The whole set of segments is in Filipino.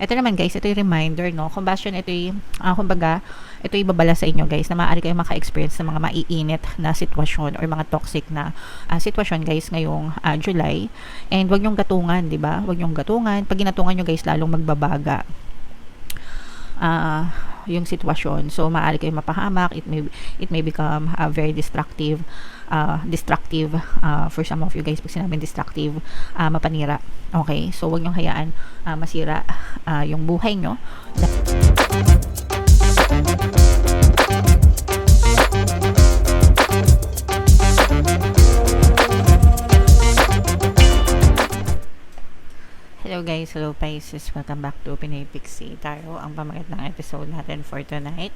Ito naman guys, ito yung reminder, no? Combustion, ito yung, kumbaga, ito yung babala sa inyo guys, na maaari kayong maka-experience ng mga maiinit na sitwasyon or mga toxic na sitwasyon guys ngayong July. And wag nyong gatungan, di ba? Wag nyong gatungan. Pag ginatungan nyo guys, lalong magbabaga yung sitwasyon. So maaari kayong mapahamak. It may become very destructive for some of you guys. Pag sinabing destructive, mapanira. Okay, so wag nyong hayaan masira yung buhay nyo. Hello guys, hello Pisces, welcome back to Pinay Pixie Tarot. Ang pamagat ng episode natin for tonight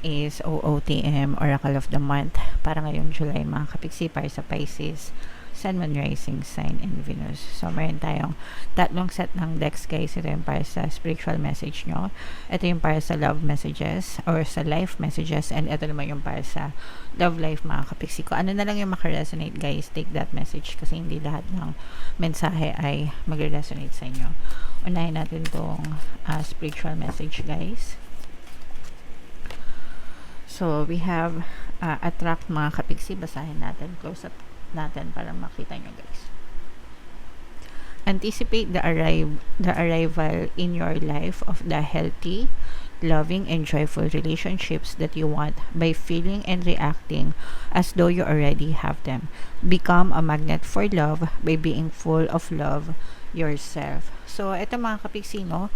is OOTM, Oracle of the Month, para ngayong July mga kapixie, para sa Pisces, Sun, Moon, Rising Sign, and Venus. So meron tayong tatlong set ng decks guys. Ito yung para sa spiritual message nyo, ito yung para sa love messages or sa life messages, and ito naman yung para sa love life mga kapixie ko. Ano na lang yung makaresonate guys, take that message, kasi hindi lahat ng mensahe ay magre-resonate sa inyo. Unahin natin tong spiritual message guys. So we have attract mga kapixie. Basahin natin, close up natin para makita nyo guys. Anticipate the arrival in your life of the healthy, loving, and joyful relationships that you want by feeling and reacting as though you already have them. Become a magnet for love by being full of love yourself. So ito mga kapixie, no,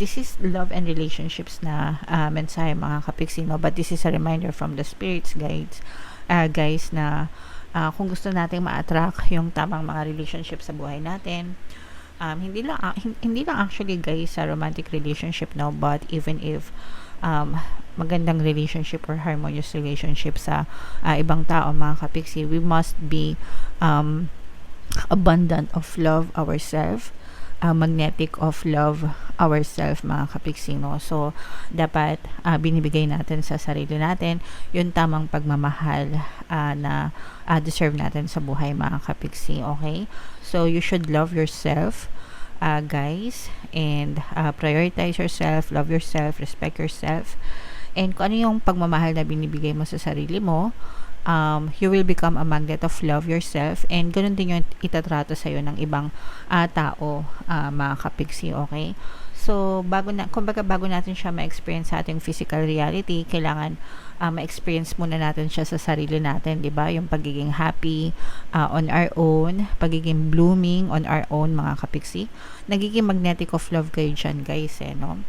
this is love and relationships na mensahe mga kapixie, no, but this is a reminder from the spirits guides guys na kung gusto nating ma-attract yung tamang mga relationship sa buhay natin, hindi lang actually guys sa romantic relationship, no, but even if magandang relationship or harmonious relationship sa ibang tao mga kapixie, we must be abundant of love ourselves, magnetic of love ourselves mga kapixie, no? So dapat binibigay natin sa sarili natin yung tamang pagmamahal na deserve natin sa buhay mga kapixie. Okay, so you should love yourself guys, and prioritize yourself, love yourself, respect yourself, and kung ano yung pagmamahal na binibigay mo sa sarili mo, you will become a magnet of love yourself, and ganun din yung itatrato sa'yo ng ibang tao mga kapixie. Okay, so bago natin siya ma-experience sa ating physical reality, kailangan ma-experience muna natin siya sa sarili natin, di ba? Yung pagiging happy on our own, pagiging blooming on our own mga kapixie. Nagiging magnetic of love kayo dyan guys, no?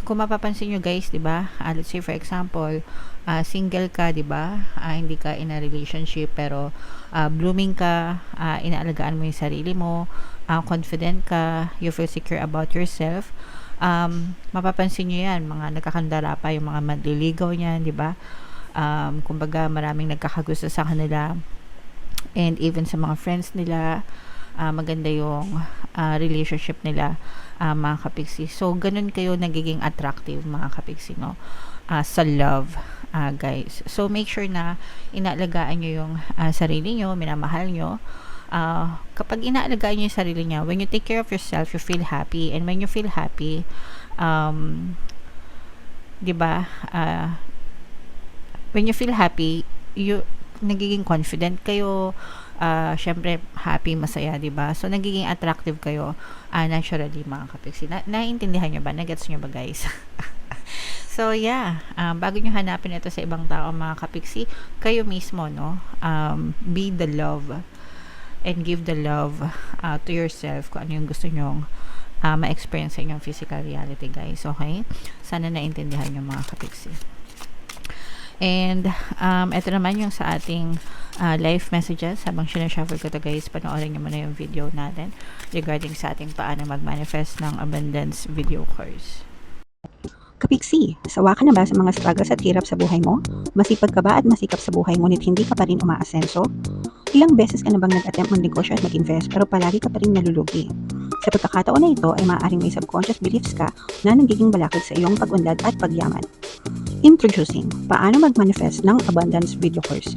Kung mapapansin nyo guys, di ba? Let's say for example, single ka, di ba? Hindi ka in a relationship, pero blooming ka, inaalagaan mo yung sarili mo, confident ka, you feel secure about yourself. Mapapansin nyo yan, mga nagkakandara pa, yung mga manliligaw niyan, di ba? Kumbaga maraming nagkakagusto sa kanila, and even sa mga friends nila, maganda yung relationship nila mga kapixie. So ganun kayo nagiging attractive mga kapixie, no, sa love guys. So make sure na inaalagaan nyo yung sarili nyo, minamahal nyo. Kapag inaalagaan nyo yung sarili nyo, when you take care of yourself, you feel happy, and when you feel happy, di ba, when you feel happy, you nagiging confident kayo, syempre happy, masaya, di ba? So nagiging attractive kayo naturally mga kapixie. Naiintindihan nyo ba? Nagets nyo ba guys? So yeah, bago nyo hanapin ito sa ibang tao mga kapixie, kayo mismo, no, be the love and give the love to yourself kung ano yung gusto nyong ma-experience sa inyong physical reality guys. Okay, sana naintindihan nyo mga kapixie. And ito naman yung sa ating life messages. Habang sinashuffle ko to guys, panoorin nyo muna yung video natin regarding sa ating paano mag-manifest ng abundance video course. Kapixie, sawa ka na ba sa mga struggles at hirap sa buhay mo? Masipag ka ba at masikap sa buhay ngunit hindi ka pa rin umaasenso? Ilang beses ka na bang nag-attempt mag-negosyo at mag-invest pero palagi ka pa rin nalulugi? Sa pagkakataon na ito ay maaaring may subconscious beliefs ka na nagiging balakid sa iyong pag-unlad at pagyaman. Introducing, paano mag-manifest ng abundance video course.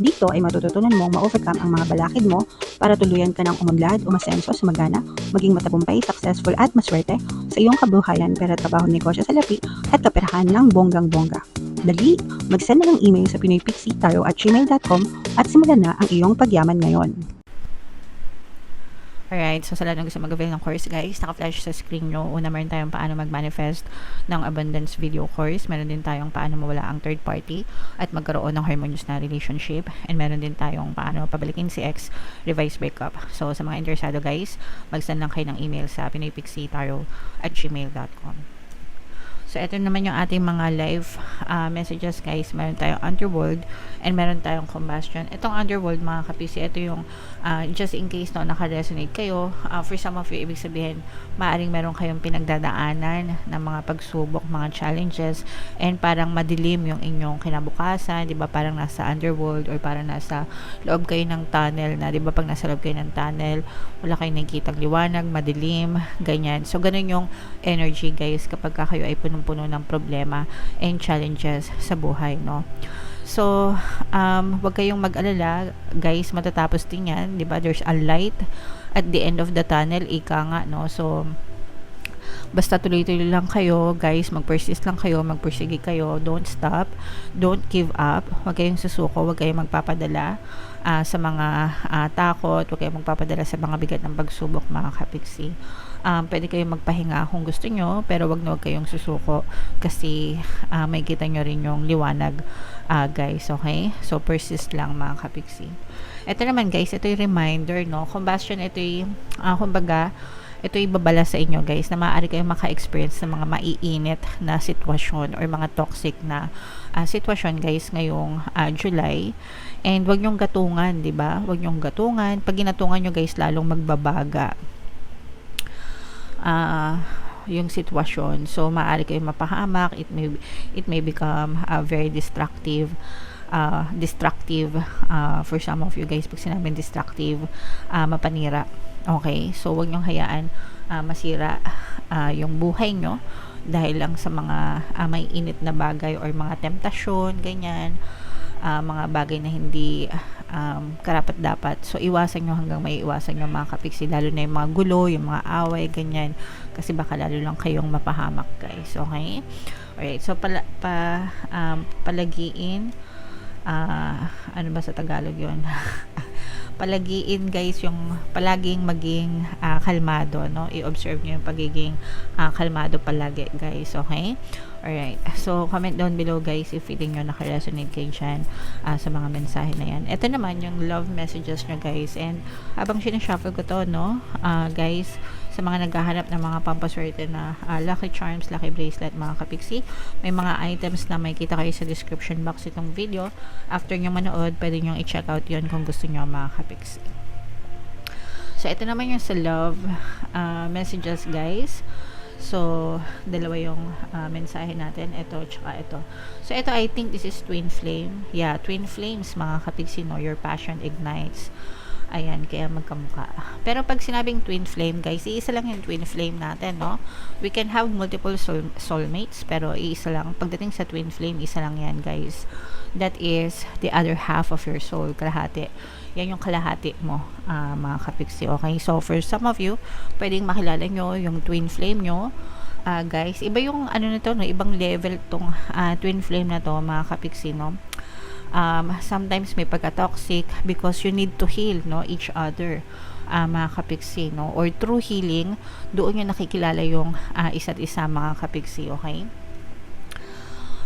Dito ay matututunan mong ma-overcome ang mga balakid mo para tuluyan ka ng umunlad, umasenso, sumagana, maging matagumpay, successful at maswerte sa iyong kabuhayan, pera, trabaho, negosyo, salapi at kaperahan ng bonggang-bongga. Dali, mag-send na ng email sa pinoypixitaro@gmail.com at simulan na ang iyong pagyaman ngayon. Alright, so sa lahat ng gusto mag-avail ng course guys, naka-flash sa screen nyo. Una, meron tayong paano mag-manifest ng abundance video course. Meron din tayong paano mawala ang third party at magkaroon ng harmonious na relationship. And meron din tayong paano pabalikin si ex, revise breakup. So sa mga interesado guys, mag-send lang kayo ng email sa pinoypixitaro@gmail.com. So, ito naman yung ating mga live messages guys. Meron tayong underworld and meron tayong combustion. Itong underworld mga kapisi, ito yung just in case no, naka-resonate kayo. For some of you, ibig sabihin, maaring meron kayong pinagdadaanan ng mga pagsubok, mga challenges, and parang madilim yung inyong kinabukasan. Diba? Parang nasa underworld or parang nasa loob kayo ng tunnel na, diba? Pag nasa loob kayo ng tunnel, wala kayong nakikitang liwanag, madilim, ganyan. So, ganun yung energy guys kapag kayo ay punong-puno ng problema and challenges sa buhay, no? So, wag kayong mag-alala, guys, matatapos din yan, di ba? There's a light at the end of the tunnel, ika nga, no? So, basta tuloy-tuloy lang kayo, guys, mag-persist lang kayo, magpursige kayo, don't stop, don't give up, wag kayong susuko, wag kayong magpapadala sa mga takot, wag kayong magpapadala sa mga bigat ng pagsubok, mga kapiksi. Pwede kayong magpahinga kung gusto nyo, pero wag na wag kayong susuko kasi may kita nyo rin yung liwanag, guys, okay? So, persist lang, mga kapiksi. Ito naman, guys, ito yung reminder, no? Combustion, ito yung, kumbaga, ito yung babala sa inyo, guys, na maaari kayong maka-experience ng mga maiinit na sitwasyon or mga toxic na sitwasyon, guys, ngayong July. And wag nyong gatungan, di ba? Wag nyong gatungan. Pag ginatungan nyo, guys, lalong magbabaga yung sitwasyon. So, maaari kayong mapahamak. It may become very destructive. For some of you guys, pag sinabing destructive, mapanira. Okay? So, wag nyong hayaan masira yung buhay nyo dahil lang sa mga may init na bagay or mga temptasyon, ganyan. Mga bagay na hindi karapat dapat. So, iwasan nyo hanggang may iwasan nyo, mga kapiksi, lalo na yung mga gulo, yung mga away, ganyan. Kasi baka lalo lang kayong mapahamak, guys. Okay? Alright. So, palagiin, ano ba sa Tagalog yun? Palagiin, guys, yung palaging maging kalmado, no? I-observe nyo yung pagiging kalmado palagi, guys. Okay? Alright. So, comment down below, guys, if feeling nyo naka-resonate kayo dyan sa mga mensahe na yan. Ito naman yung love messages nyo, guys. And habang sinashuffle ko to, no, guys, sa mga naghahanap ng mga pampaswerte na lucky charms, lucky bracelet, mga kapiksi, may mga items na may kita kayo sa description box itong video. After nyo manood, pwede nyo i-check out yun kung gusto nyo, mga kapiksi. So, ito naman yung sa love messages, guys. So, dalawa yung mensahe natin. Ito, tsaka ito. So, ito, I think this is twin flame. Yeah, twin flames, mga kapiksi, no? Your passion ignites. Ayan, kaya magkamukha. Pero pag sinabing twin flame, guys, iisa lang yung twin flame natin, no? We can have multiple soulmates, pero iisa lang. Pagdating sa twin flame, isa lang yan, guys. That is the other half of your soul, kalahati. Yan yung kalahati mo, mga kapiksi, okay? So, for some of you, pwedeng makilala nyo yung twin flame nyo, guys. Iba yung, ano na to, no? Ibang level tong twin flame na to, mga kapiksi, no? Sometimes may pagka-toxic because you need to heal, no, each other, mga kapiksi, no? Or through healing, doon yung nakikilala yung isa't isa, mga kapiksi, okay?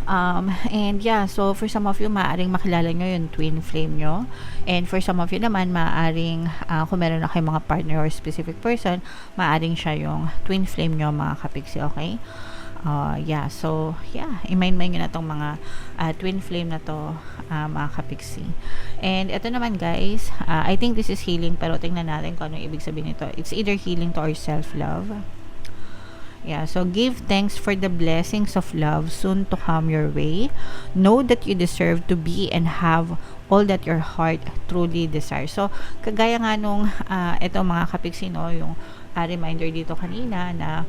And yeah, so for some of you, maaaring makilala nyo yung twin flame nyo. And for some of you naman, maaaring, kung meron na kayong mga partner or specific person, maaaring siya yung twin flame nyo, mga kapiksi, okay? Yeah, so, yeah, i-mind nyo na tong mga twin flame na to, mga kapiksi. And ito naman, guys, I think this is healing, pero tingnan natin kung ano ibig sabihin nito. It's either healing to our self-love. Yeah, so give thanks for the blessings of love soon to come your way. Know that you deserve to be and have all that your heart truly desires. So, kagaya nga nung ito, mga kapiksi, no, yung reminder dito kanina na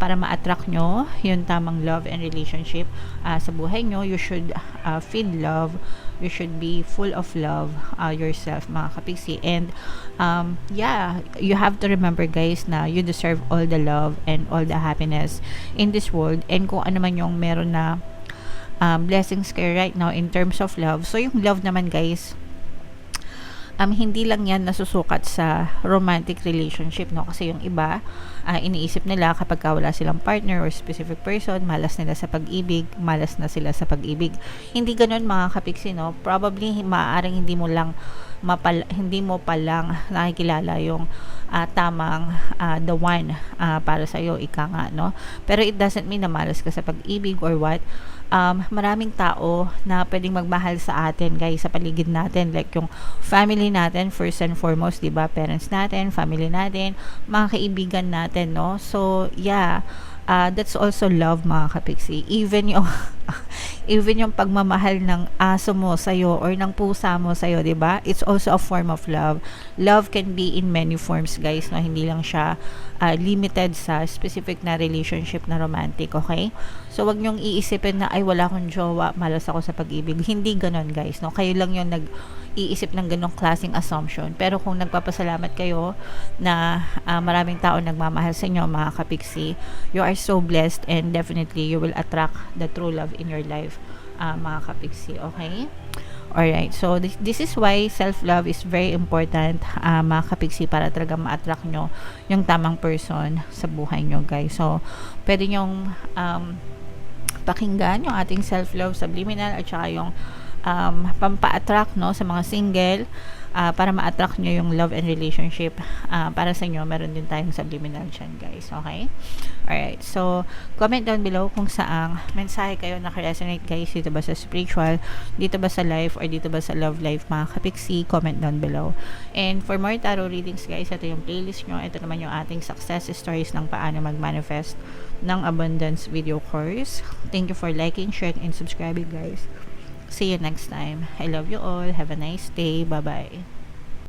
para ma-attract nyo yung tamang love and relationship sa buhay nyo, you should feed love you should be full of love yourself, mga kapiksi. And yeah, you have to remember guys na you deserve all the love and all the happiness in this world, and kung ano man yung meron na blessings kayo right now in terms of love. So yung love naman guys, hindi lang yan nasusukat sa romantic relationship, no? Kasi yung iba, iniisip nila kapag wala silang partner or specific person, malas nila sa pag-ibig, malas na sila sa pag-ibig. Hindi ganun mga kapiksi, no? Probably, maaaring hindi mo pa lang nakikilala yung tamang the one para sa'yo, ika nga, no? Pero it doesn't mean na malas ka sa pag-ibig or what. Maraming tao na pwedeng magmahal sa atin guys, sa paligid natin, like yung family natin first and foremost, diba? Parents natin, family natin, mga kaibigan natin, no? So yeah, that's also love mga kapiksi. Even yung pagmamahal ng aso mo sa'yo or ng pusa mo sa'yo, diba? It's also a form of love. Love can be in many forms guys, no? Hindi lang siya limited sa specific na relationship na romantic, okay? So wag nyong iisipin na ay wala akong jowa, malas ako sa pag-ibig. Hindi ganon guys, no? Kayo lang yung nag-iisip ng ganong klaseng assumption. Pero kung nagpapasalamat kayo na maraming tao nagmamahal sa inyo mga kapiksi, you are so blessed, and definitely you will attract the true love in your life mga kapiksi, okay? Alright, so this is why self-love is very important mga kapiksi, para talaga ma-attract nyo yung tamang person sa buhay nyo guys. So pwede nyong pakinggan yung ating self-love subliminal at saka yung pampa-attract, no, sa mga single, para ma-attract nyo yung love and relationship para sa inyo. Meron din tayong subliminal dyan guys, okay? Alright, so comment down below kung saang mensahe kayo naka-resonate guys, dito ba sa spiritual, dito ba sa life, or dito ba sa love life mga kapiksi. Comment down below. And for more tarot readings guys, ito yung playlist nyo. Ito naman yung ating success stories ng paano mag-manifest ng abundance video course. Thank you for liking, sharing, and subscribing guys. See you next time. I love you all. Have a nice day. Bye-bye.